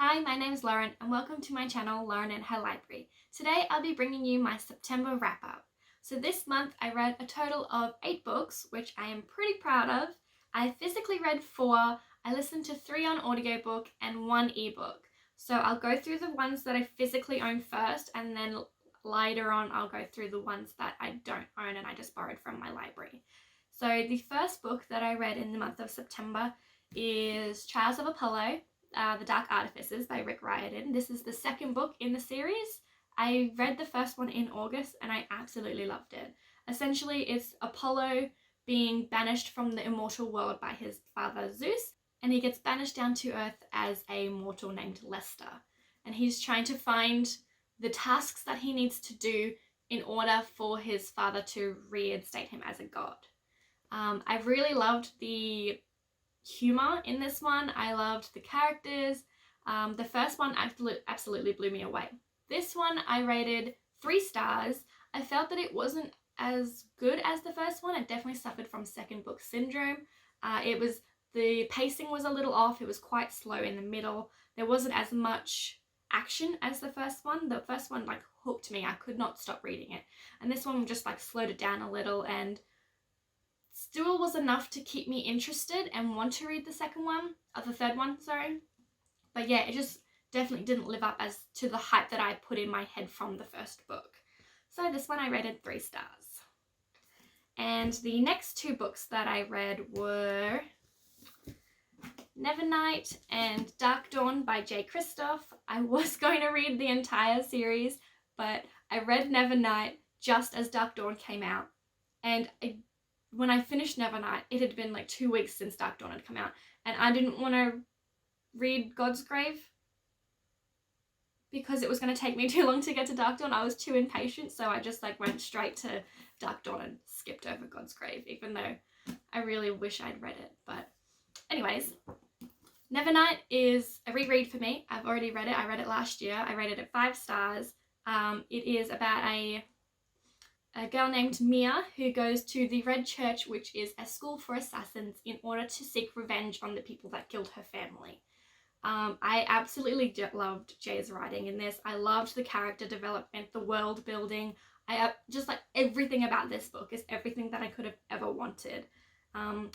Hi, my name is Lauren and welcome to my channel, Lauren and Her Library. Today I'll be bringing you my September wrap-up. So this month I read a total of 8 books, which I am pretty proud of. I physically read 4, I listened to 3 on audiobook and 1 ebook. So I'll go through the ones that I physically own first, and then later on I'll go through the ones that I don't own and I just borrowed from my library. So the first book that I read in the month of September is Trials of Apollo, The Dark Artifices by Rick Riordan. This is the second book in the series. I read the first one in August and I absolutely loved it. Essentially, it's Apollo being banished from the immortal world by his father Zeus, and he gets banished down to Earth as a mortal named Lester. And he's trying to find the tasks that he needs to do in order for his father to reinstate him as a god. I really loved the humor in this one. I loved the characters. The first one absolutely blew me away. This one I rated 3 stars. I felt that it wasn't as good as the first one. It definitely suffered from second book syndrome. The pacing was a little off. It was quite slow in the middle. There wasn't as much action as the first one. The first one hooked me. I could not stop reading it. And this one just slowed it down a little and still was enough to keep me interested and want to read the third one, sorry. But yeah, it just definitely didn't live up as to the hype that I put in my head from the first book. So this one I rated 3 stars. And the next 2 books that I read were Nevernight and Dark Dawn by J. Kristoff. I was going to read the entire series, but I read Nevernight just as Dark Dawn came out, and when I finished Nevernight, it had been 2 weeks since Dark Dawn had come out, and I didn't want to read God's Grave because it was going to take me too long to get to Dark Dawn. I was too impatient, so I just went straight to Dark Dawn and skipped over God's Grave, even though I really wish I'd read it. But anyways, Nevernight is a reread for me. I've already read it. I read it last year. I rated it 5 stars. It is about a girl named Mia who goes to the Red Church, which is a school for assassins, in order to seek revenge on the people that killed her family. I absolutely loved Jay's writing in this. I loved the character development, the world building. I just everything about this book is everything that I could have ever wanted.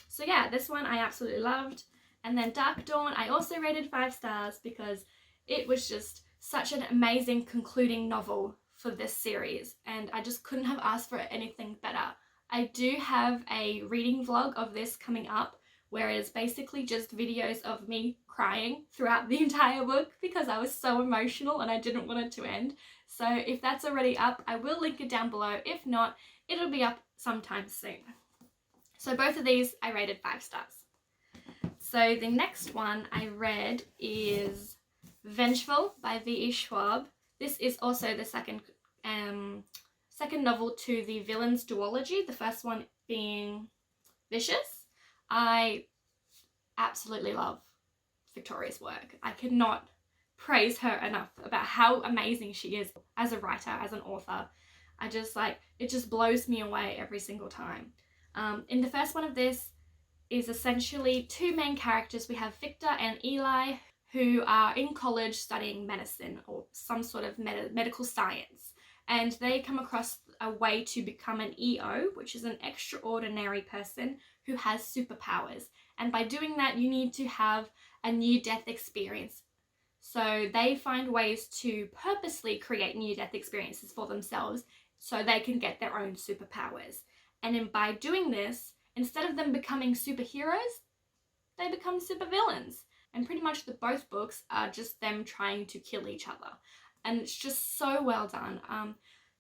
So yeah, this one I absolutely loved. And then Dark Dawn I also rated 5 stars because it was just such an amazing concluding novel for this series, and I just couldn't have asked for anything better. I do have a reading vlog of this coming up, where it's basically just videos of me crying throughout the entire book because I was so emotional and I didn't want it to end. So if that's already up, I will link it down below. If not, it'll be up sometime soon. So both of these I rated 5 stars. So the next one I read is Vengeful by V.E. Schwab. This is also the second novel to the Villains duology, the first one being Vicious. I absolutely love Victoria's work. I could not praise her enough about how amazing she is as a writer, as an author. I just it just blows me away every single time. In the first one of this is essentially 2 main characters. We have Victor and Eli, who are in college studying medicine or some sort of medical science. And they come across a way to become an EO, which is an extraordinary person who has superpowers. And by doing that, you need to have a near-death experience. So they find ways to purposely create near-death experiences for themselves so they can get their own superpowers. And by doing this, instead of them becoming superheroes, they become supervillains. And pretty much both books are just them trying to kill each other. And it's just so well done.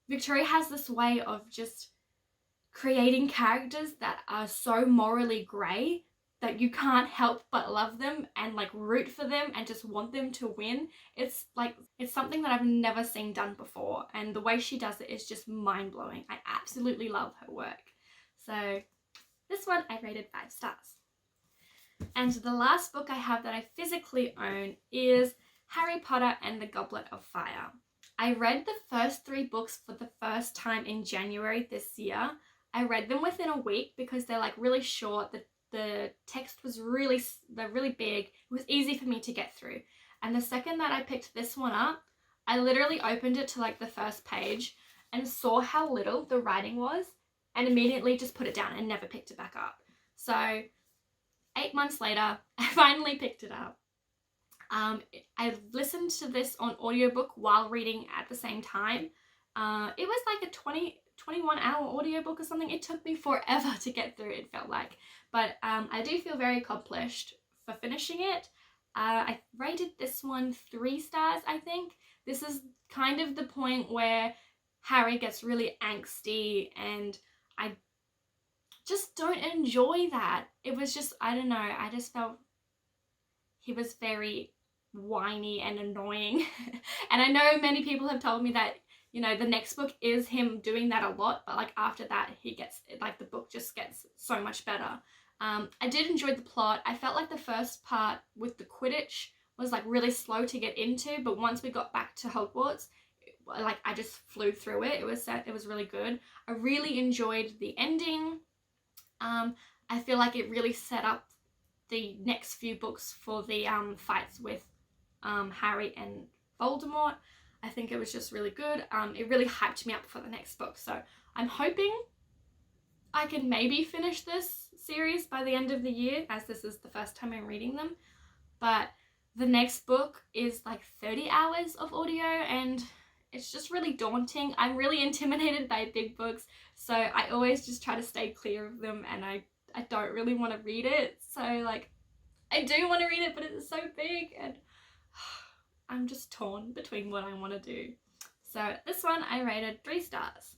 Victoria has this way of just creating characters that are so morally grey that you can't help but love them and root for them and just want them to win. It's something that I've never seen done before. And the way she does it is just mind-blowing. I absolutely love her work. So this one I rated 5 stars. And the last book I have that I physically own is Harry Potter and the Goblet of Fire. I read the first 3 books for the first time in January this year. I read them within a week because they're really short. The text was really big. It was easy for me to get through. And the second that I picked this one up, I literally opened it to like the first page and saw how little the writing was and immediately just put it down and never picked it back up. So 8 months later, I finally picked it up. I listened to this on audiobook while reading at the same time. It was like a 21-hour audiobook or something. It took me forever to get through, it felt like. But I do feel very accomplished for finishing it. I rated this one 3 stars, I think. This is kind of the point where Harry gets really angsty and I just don't enjoy that. It was just, I don't know, I just felt he was very whiny and annoying. And I know many people have told me that, you know, the next book is him doing that a lot, but like after that he gets, like the book just gets so much better. I did enjoy the plot. I felt like the first part with the Quidditch was like really slow to get into, but once we got back to Hogwarts, like I just flew through it. It was really good. I really enjoyed the ending. I feel like it really set up the next few books for the fights with Harry and Voldemort. I think it was just really good. It really hyped me up for the next book. So I'm hoping I can maybe finish this series by the end of the year, as this is the first time I'm reading them. But the next book is like 30 hours of audio and it's just really daunting. I'm really intimidated by big books, so I always just try to stay clear of them, and I don't really want to read it. So like, I do want to read it, but it's so big and I'm just torn between what I want to do. So this one I rated 3 stars.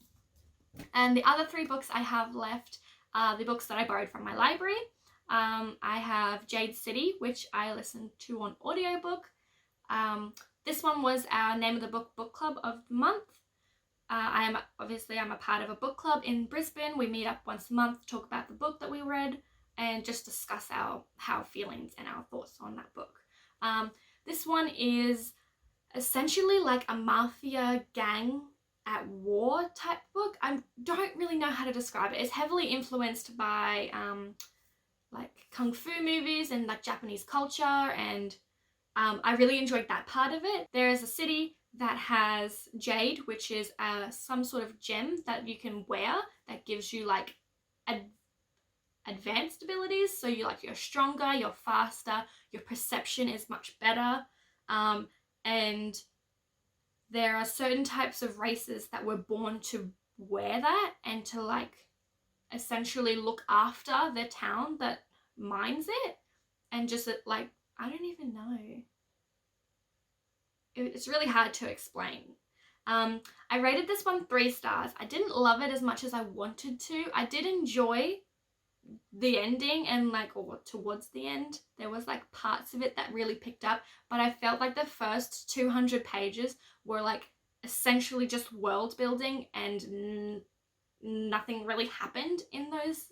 And the other 3 books I have left are the books that I borrowed from my library. I have Jade City, which I listened to on audiobook. This one was our Name of the Book club of the month. I'm a part of a book club in Brisbane. We meet up once a month, talk about the book that we read, and just discuss our feelings and our thoughts on that book. This one is essentially like a mafia gang at war type book. I don't really know how to describe it. It's heavily influenced by like kung fu movies and like Japanese culture, and I really enjoyed that part of it. There is a city that has jade, which is some sort of gem that you can wear that gives you like advanced abilities. So you're stronger, you're faster, your perception is much better, and there are certain types of races that were born to wear that and to like essentially look after the town that mines it, and just like, I don't even know. It's really hard to explain. I rated this one 3 stars. I didn't love it as much as I wanted to. I did enjoy the ending, and like, or towards the end, there was like parts of it that really picked up, but I felt like the first 200 pages were like essentially just world building, and nothing really happened in those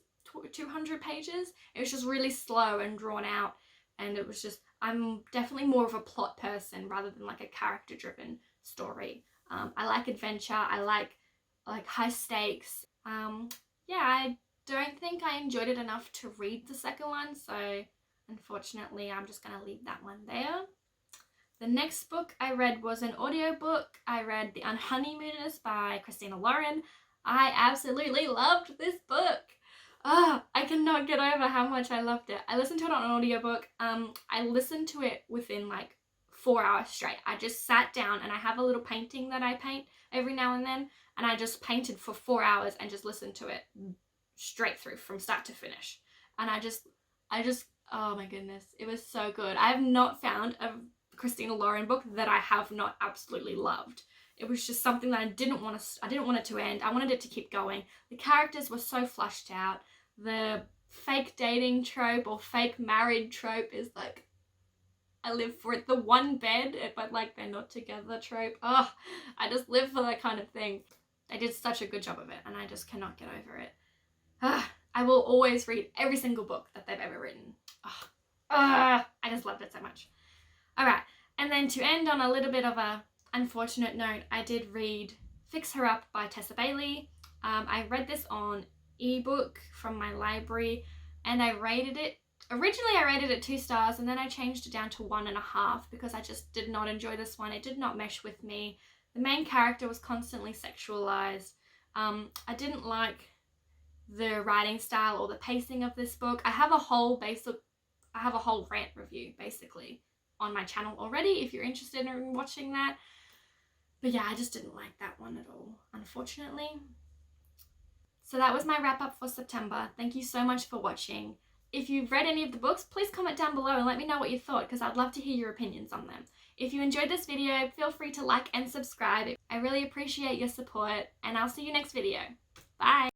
200 pages. It was just really slow and drawn out, and it was just, I'm definitely more of a plot person rather than like a character driven story. I like adventure, I like high stakes. Yeah, I don't think I enjoyed it enough to read the second one, so unfortunately I'm just gonna leave that one there. The next book I read was an audiobook. I read The Unhoneymooners by Christina Lauren. I absolutely loved this book. I cannot get over how much I loved it. I listened to it on an audiobook. I listened to it within like 4 hours straight. I just sat down, and I have a little painting that I paint every now and then, and I just painted for 4 hours and just listened to it straight through from start to finish. And I just, oh my goodness, it was so good. I have not found a Christina Lauren book that I have not absolutely loved. It was just something that I didn't want it to end. I wanted it to keep going. The characters were so fleshed out. The fake dating trope or fake married trope is like, I live for it. The one bed, but like they're not together trope. Oh, I just live for that kind of thing. They did such a good job of it, and I just cannot get over it. I will always read every single book that they've ever written. I just loved it so much. All right, and then to end on a little bit of a unfortunate note, I did read Fix Her Up by Tessa Bailey. I read this on ebook from my library, and I rated it Originally I rated it 2 stars and then I changed it down to 1.5 because I just did not enjoy this one. It did not mesh with me. The main character was constantly sexualized. I didn't like the writing style or the pacing of this book. I have a whole rant review basically on my channel already if you're interested in watching that. But yeah, I just didn't like that one at all, unfortunately. So that was my wrap up for September. Thank you so much for watching. If you've read any of the books, please comment down below and let me know what you thought because I'd love to hear your opinions on them. If you enjoyed this video, feel free to like and subscribe. I really appreciate your support and I'll see you next video. Bye!